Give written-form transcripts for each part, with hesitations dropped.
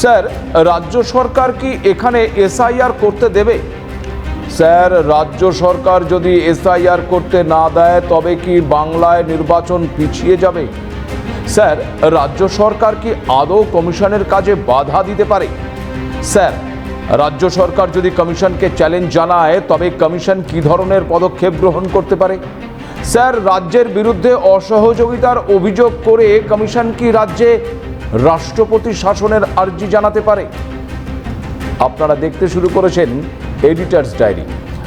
Sir, রাজ্য সরকার কি এখানে এসআইআর করতে দেবে? স্যার, রাজ্য সরকার যদি এসআইআর করতে না দেয় তবে কি বাংলায় নির্বাচন পিছিয়ে যাবে? স্যার, রাজ্য সরকার কি আদৌ কমিশনের কাজে বাধা দিতে পারে? স্যার, রাজ্য সরকার যদি কমিশনকে চ্যালেঞ্জ জানায় তবে কমিশন কি ধরনের পদক্ষেপ গ্রহণ করতে পারে? স্যার, রাজ্যের বিরুদ্ধে অসহযোগিতার অভিযোগ করে কমিশন কি রাজ্যে রাষ্ট্রপতি শাসনের আর্জি জানাতে পারে? আপনারা দেখতে শুরু করেছেন এডিটার্স ডায়েরি।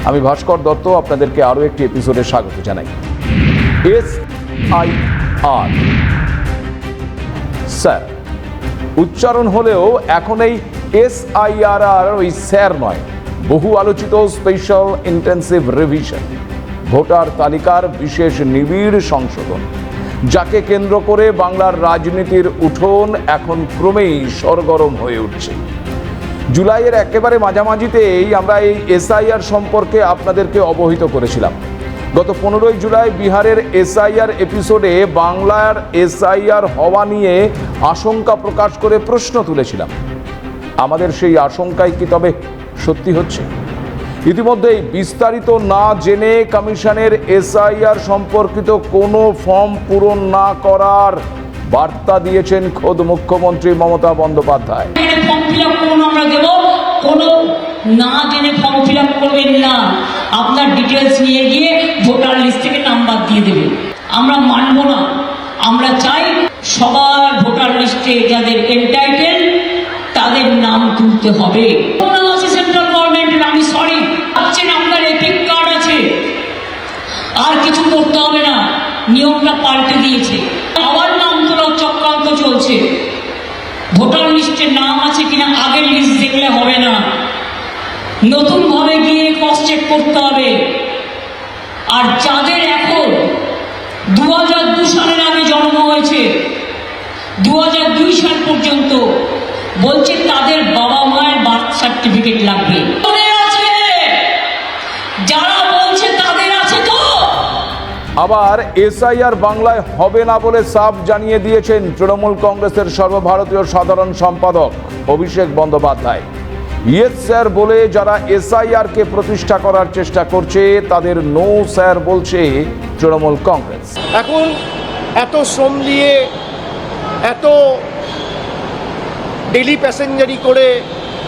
আমি ভাস্কর দত্ত আপনাদেরকে আরও একটি এপিসোডে স্বাগত জানাই। এসআইআর, স্যার উচ্চারণ হলেও এখন এই এসআইআর আর ওই স্যার নয়, বহু আলোচিত স্পেশাল ইন্টেন্সিভ রিভিশন, ভোটার তালিকার বিশেষ নিবিড় সংশোধন, যাকে কেন্দ্র করে বাংলার রাজনীতির উঠোন এখন ক্রমেই সরগরম হয়ে উঠছে। জুলাইয়ের একেবারে মাঝামাঝিতেই আমরা এই এসআইআর সম্পর্কে আপনাদেরকে অবহিত করেছিলাম। গত 15ই জুলাই বিহারের এসআইআর এপিসোডে বাংলার এসআইআর হওয়া নিয়ে আশঙ্কা প্রকাশ করে প্রশ্ন তুলেছিলাম। আমাদের সেই আশঙ্কাই কি তবে সত্যি হচ্ছে? ইতিমধ্যেই বিস্তারিত না জেনে কমিশনের এসআইআর সম্পর্কিত কোনো ফর্ম পূরণ না করার বার্তা দিয়েছেন খোদ মুখ্যমন্ত্রী Mamata Bandyopadhyay. Form fill up করুন, আমরা দেব, কোনো না জেনে ফর্ম ফিল আপ করবেন না। আপনার ডিটেলস নিয়ে গিয়ে ভোটার লিস্ট থেকে নাম্বার দিয়ে দেবে। আমরা মানব না। আমরা চাই সবার ভোটার লিস্টে যাদের এন্টাইটেল তাদের নাম তুলতে হবে। সেন্ট্রাল গভর্নমেন্টের, আমি সরি, ভাবছেন আপনার এপিক কার্ড আছে, আর কিছু করতে হবে না, নিয়মটা পাল্টে দিয়েছে। আবার নাম তোলার চক্রান্ত চলছে। ভোটার লিস্টে নাম আছে কিনা আগের লিস্ট দেখলে হবে না, নতুন ভাবে গিয়ে ক্রস চেক করতে হবে। আর যাদের এখন 2002 সালের আগে জন্ম হয়েছে, 2002 সাল পর্যন্ত, বলছে তাদের বাবা মায়ের বার্থ সার্টিফিকেট লাগবে। যারা বলছে তাদের আছে তো। আবার এসআইআর বাংলায় হবে না বলে সাফ জানিয়ে দিয়েছেন তৃণমূল কংগ্রেসের সর্বভারতীয় সাধারণ সম্পাদক অভিষেক বন্দ্যোপাধ্যায়। ইয়েস স্যার বলে যারা এসআইআরকে প্রতিষ্ঠা করার চেষ্টা করছে তাদের নো স্যার বলছে তৃণমূল কংগ্রেস। এখন এত শ্রম দিয়ে, এত ডেলি প্যাসেঞ্জারি করে,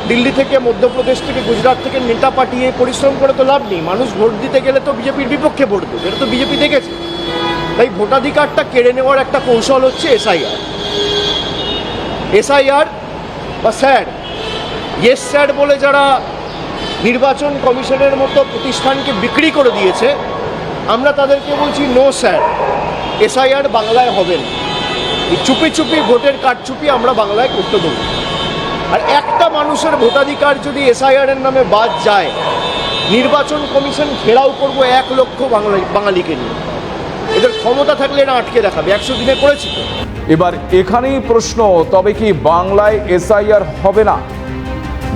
দিল্লি থেকে, মধ্যপ্রদেশ থেকে, গুজরাট থেকে নেতা পাঠিয়ে পরিশ্রম করে তো লাভ নেই। মানুষ ভোট দিতে গেলে তো বিজেপির বিপক্ষে ভোট দেবে, এটা তো বিজেপি দেখেছে। তাই ভোটাধিকারটা কেড়ে নেওয়ার একটা কৌশল হচ্ছে এসআইআর। এসআইআর বা স্যার, ইয়েস স্যার বলে যারা নির্বাচন কমিশনের মতো প্রতিষ্ঠানকে বিক্রি করে দিয়েছে, আমরা তাদেরকে বলছি নো স্যার, এসআইআর বাংলায় হবে না। এই চুপি চুপি ভোটের কারচুপি আমরা বাংলায় করতে দেবো। আর একটা মানুষের ভোটাধিকার যদি এসআইআরের নামে বাদ যায়, নির্বাচন কমিশন ঘেরাও করব 1 লক্ষ বাঙালিকে নিয়ে। এদের ক্ষমতা থাকলে এটা আটকে দেখাবে। 100 দিনে করেছি তো। এবার এখানেই প্রশ্ন, তবে কি বাংলায় এসআইআর হবে না?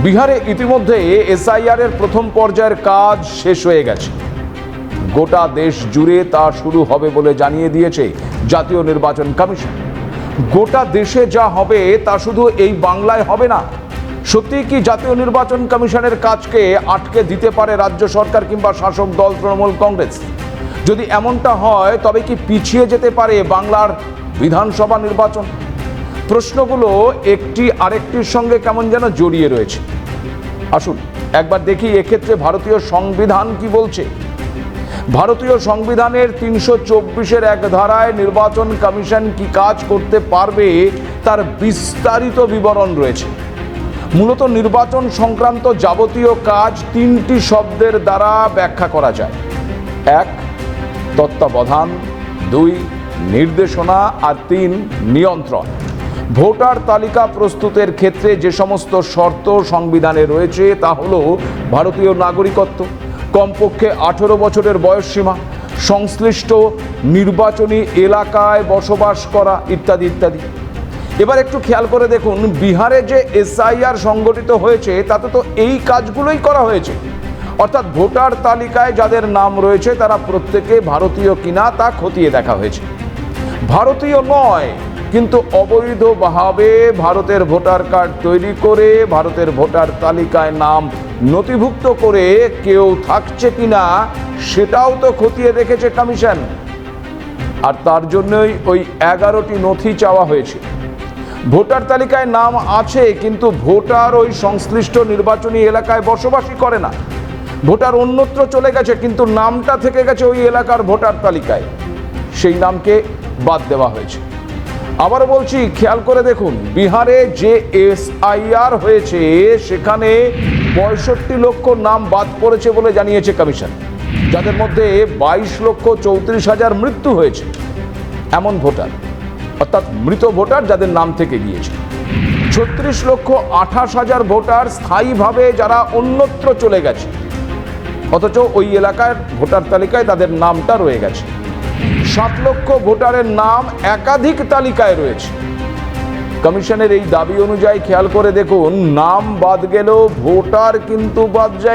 বিহারে ইতিমধ্যে এসআইআর এর প্রথম পর্যায়ের কাজ শেষ হয়ে গেছে। গোটা দেশ জুড়ে তা শুরু হবে বলে জানিয়ে দিয়েছে জাতীয় নির্বাচন কমিশন। গোটা দেশে যা হবে তা শুধু এই বাংলায় হবে না। সত্যি কি জাতীয় নির্বাচন কমিশনের কাজকে আটকে দিতে পারে রাজ্য সরকার কিংবা শাসক দল তৃণমূল কংগ্রেস? যদি এমনটা হয় তবে কি পিছিয়ে যেতে পারে বাংলার বিধানসভা নির্বাচন? প্রশ্নগুলো একটি আরেকটির সঙ্গে কেমন যেন জড়িয়ে রয়েছে। আসুন একবার দেখি এক্ষেত্রে ভারতীয় সংবিধান কি বলছে। ভারতীয় সংবিধানের 324-এর এক ধারায় নির্বাচন কমিশন কি কাজ করতে পারবে তার বিস্তারিত বিবরণ রয়েছে। মূলত নির্বাচন সংক্রান্ত যাবতীয় কাজ 3টি শব্দের দ্বারা ব্যাখ্যা করা যায়। 1 তত্ত্বাবধান, 2 নির্দেশনা, আর 3 নিয়ন্ত্রণ। ভোটার তালিকা প্রস্তুতের ক্ষেত্রে যে সমস্ত শর্ত সংবিধানে রয়েছে তা হলো ভারতীয় নাগরিকত্ব, কমপক্ষে 18 বছরের বয়সসীমা, সংশ্লিষ্ট নির্বাচনী এলাকায় বসবাস করা ইত্যাদি ইত্যাদি। এবার একটু খেয়াল করে দেখুন, বিহারে যে এসআইআর সংগঠিত হয়েছে তাতে তো এই কাজগুলোই করা হয়েছে। অর্থাৎ ভোটার তালিকায় যাদের নাম রয়েছে তারা প্রত্যেকে ভারতীয় কিনা তা খতিয়ে দেখা হয়েছে। ভারতীয় নয় কিন্তু অবৈধভাবে ভারতের ভোটার কার্ড তৈরি করে ভারতের ভোটার তালিকায় নাম নথিভুক্ত করে কেউ থাকছে কিনা সেটাও তো খতিয়ে দেখেছে কমিশন। আর তার জন্যই ওই 11টি নথি চাওয়া হয়েছে। ভোটার তালিকায় নাম আছে কিন্তু ভোটার ওই সংশ্লিষ্ট নির্বাচনী এলাকায় বসবাসই করে না। ভোটার অন্যত্র চলে গেছে কিন্তু নামটা থেকে গেছে ওই এলাকার ভোটার তালিকায়, সেই নামকে বাদ দেওয়া হয়েছে। আবার বলছি, খেয়াল করে দেখুন, বিহারে যে এসআইআর হয়েছে সেখানে 65 লক্ষ নাম বাদ পড়েছে বলে জানিয়েছে কমিশন, যাদের মধ্যে 22,34,000 মৃত্যু হয়েছে এমন ভোটার, অর্থাৎ মৃত ভোটার যাদের নাম থেকে গিয়েছে। 36,28,000 ভোটার স্থায়ীভাবে যারা অন্যত্র চলে গেছে, অথচ ওই এলাকার ভোটার তালিকায় তাদের নামটা রয়ে গেছে। 7 লক্ষ ভোটারের নাম একাধিক তালিকায় রয়েছে। কমিশনের এই দাবি অনুযায়ী খেয়াল করে দেখুন, নাম বাদ গেলেও ভোটার কিন্তু বাদ যায়।